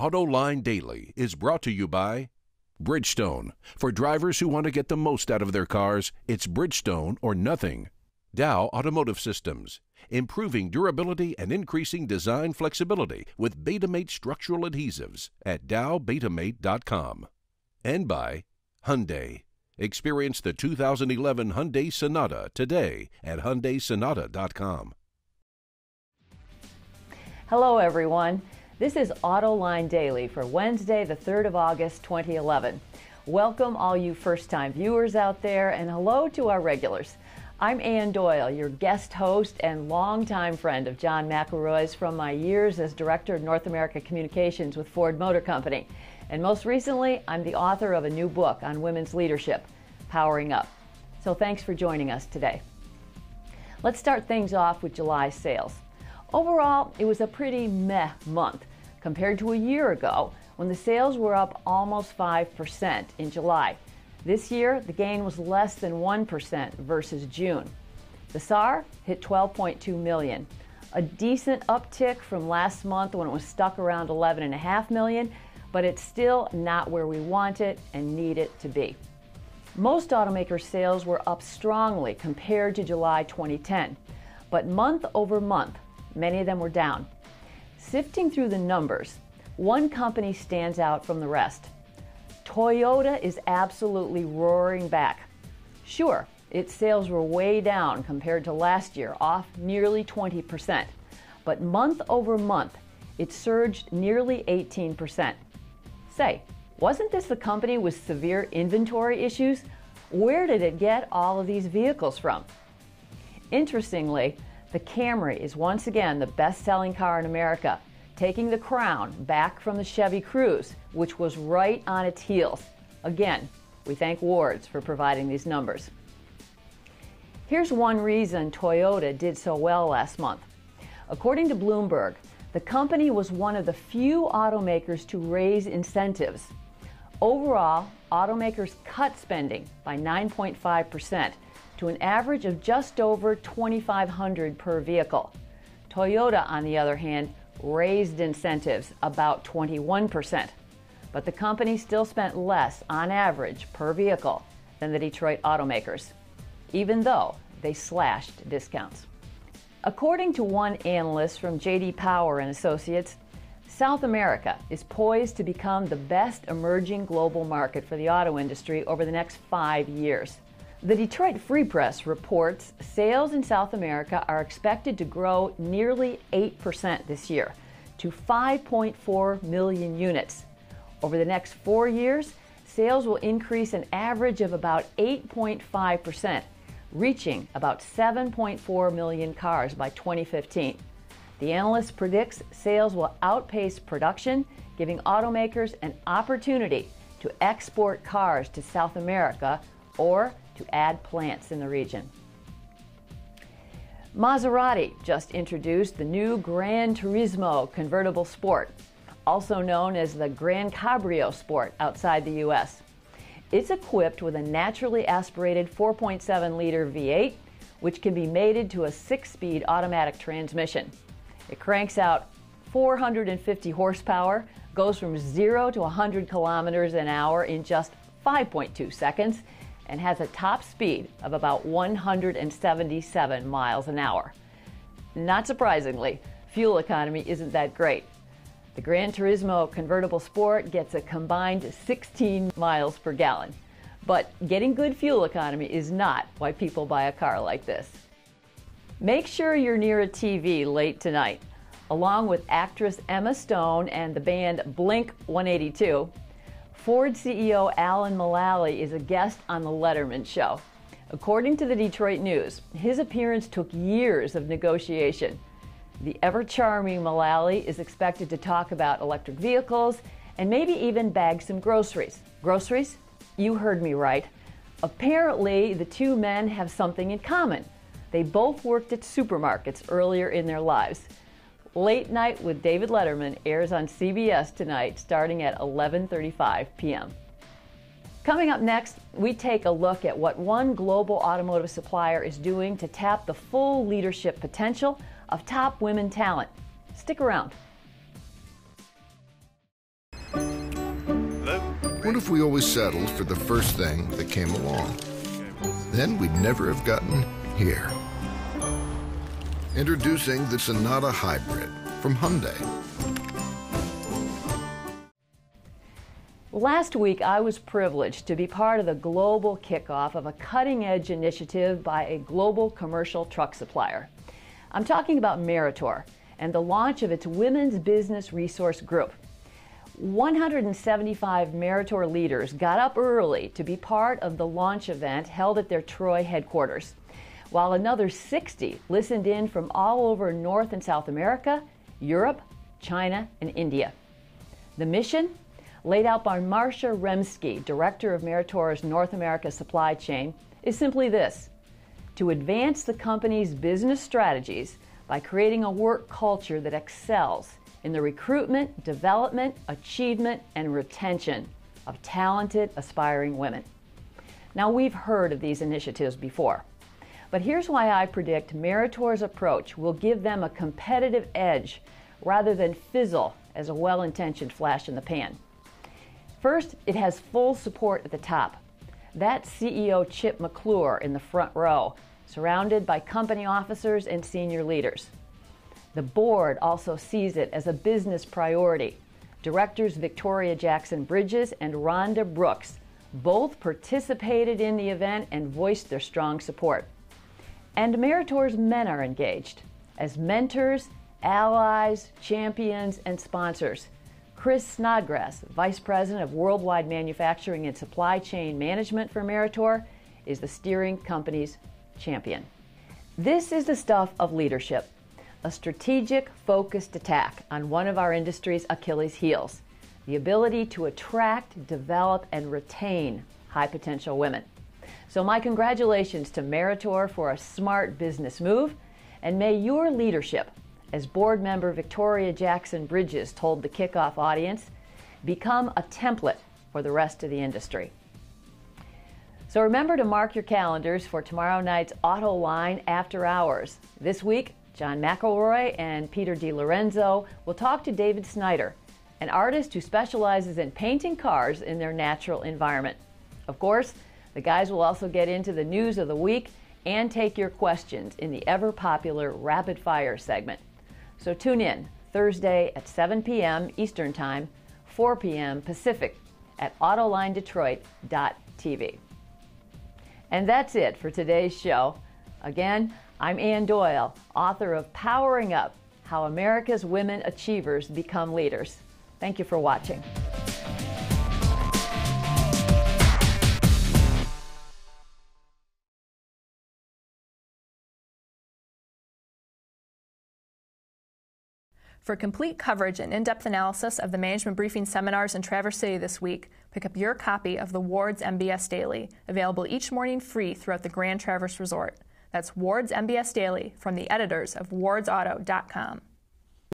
Autoline Daily is brought to you by Bridgestone. For drivers who want to get the most out of their cars, it's Bridgestone or nothing. Dow Automotive Systems, improving durability and increasing design flexibility with Betamate structural adhesives at dowbetamate.com. And by Hyundai. Experience the 2011 Hyundai Sonata today at HyundaiSonata.com. Hello everyone. This is Autoline Daily for Wednesday, the 3rd of August, 2011. Welcome all you first-time viewers out there, and hello to our regulars. I'm Anne Doyle, your guest host and longtime friend of John McElroy's from my years as Director of North America Communications with Ford Motor Company. And most recently, I'm the author of a new book on women's leadership, Powering Up. So thanks for joining us today. Let's start things off with July sales. Overall, it was a pretty meh month compared to a year ago when the sales were up almost 5% in July. This year, the gain was less than 1% versus June. The SAAR hit 12.2 million, a decent uptick from last month when it was stuck around 11.5 million, but it's still not where we want it and need it to be. Most automaker sales were up strongly compared to July 2010, but month over month, many of them were down. Sifting through the numbers, one company stands out from the rest. Toyota is absolutely roaring back. Sure, its sales were way down compared to last year, off nearly 20%, but month over month, it surged nearly 18%. Say, wasn't this the company with severe inventory issues? Where did it get all of these vehicles from? Interestingly, the Camry is once again the best-selling car in America, taking the crown back from the Chevy Cruze, which was right on its heels. Again, we thank Wards for providing these numbers. Here's one reason Toyota did so well last month. According to Bloomberg, the company was one of the few automakers to raise incentives. Overall, automakers cut spending by 9.5% to an average of just over $2,500 per vehicle. Toyota, on the other hand, raised incentives about 21%, but the company still spent less on average per vehicle than the Detroit automakers, even though they slashed discounts. According to one analyst from J.D. Power and Associates, South America is poised to become the best emerging global market for the auto industry over the next 5 years. The Detroit Free Press reports sales in South America are expected to grow nearly 8% this year to 5.4 million units. Over the next 4 years, sales will increase an average of about 8.5%, reaching about 7.4 million cars by 2015. The analyst predicts sales will outpace production, giving automakers an opportunity to export cars to South America or to add plants in the region. Maserati just introduced the new Granturismo convertible sport, also known as the Gran Cabrio Sport outside the U.S. It's equipped with a naturally aspirated 4.7-liter V8, which can be mated to a 6-speed automatic transmission. It cranks out 450 horsepower, goes from 0 to 100 kilometers an hour in just 5.2 seconds, and has a top speed of about 177 miles an hour. Not surprisingly, fuel economy isn't that great. The Granturismo convertible sport gets a combined 16 miles per gallon. But getting good fuel economy is not why people buy a car like this. Make sure you're near a TV late tonight. Along with actress Emma Stone and the band Blink-182, Ford CEO Alan Mulally is a guest on the Letterman show. According to the Detroit News, his appearance took years of negotiation. The ever-charming Mulally is expected to talk about electric vehicles and maybe even bag some groceries. Groceries? You heard me right. Apparently, the two men have something in common. They both worked at supermarkets earlier in their lives. Late Night with David Letterman airs on CBS tonight starting at 11:35 p.m. Coming up next, we take a look at what one global automotive supplier is doing to tap the full leadership potential of top women talent. Stick around. What if we always settled for the first thing that came along? Then we'd never have gotten here. Introducing the Sonata Hybrid from Hyundai. Last week, I was privileged to be part of the global kickoff of a cutting-edge initiative by a global commercial truck supplier. I'm talking about Mediocre and the launch of its Women's Business Resource Group. 175 Mediocre leaders got up early to be part of the launch event held at their Troy headquarters, while another 60 listened in from all over North and South America, Europe, China, and India. The mission? Laid out by Marcia Remsky, director of Mediocore's North America supply chain, is simply this: to advance the company's business strategies by creating a work culture that excels in the recruitment, development, achievement, and retention of talented, aspiring women. Now, we've heard of these initiatives before, but here's why I predict Mediocore's approach will give them a competitive edge rather than fizzle as a well-intentioned flash in the pan. First, it has full support at the top. That's CEO Chip McClure in the front row, surrounded by company officers and senior leaders. The board also sees it as a business priority. Directors Victoria Jackson Bridges and Rhonda Brooks both participated in the event and voiced their strong support. And Mediocore's men are engaged as mentors, allies, champions, and sponsors. Chris Snodgrass, Vice President of Worldwide Manufacturing and Supply Chain Management for Mediocre, is the steering company's champion. This is the stuff of leadership, a strategic, focused attack on one of our industry's Achilles heels, the ability to attract, develop, and retain high-potential women. So my congratulations to Mediocre for a smart business move, and may your leadership, as board member Victoria Jackson Bridges told the kickoff audience, become a template for the rest of the industry. So remember to mark your calendars for tomorrow night's Autoline After Hours. This week, John McElroy and Peter DiLorenzo will talk to David Snyder, an artist who specializes in painting cars in their natural environment. Of course, the guys will also get into the news of the week and take your questions in the ever-popular Rapid Fire segment. So tune in Thursday at 7 p.m. Eastern Time, 4 p.m. Pacific at AutolineDetroit.tv. And that's it for today's show. Again, I'm Anne Doyle, author of Powering Up: How America's Women Achievers Become Leaders. Thank you for watching. For complete coverage and in-depth analysis of the management briefing seminars in Traverse City this week, pick up your copy of the Ward's MBS Daily, available each morning free throughout the Grand Traverse Resort. That's Ward's MBS Daily from the editors of wardsauto.com.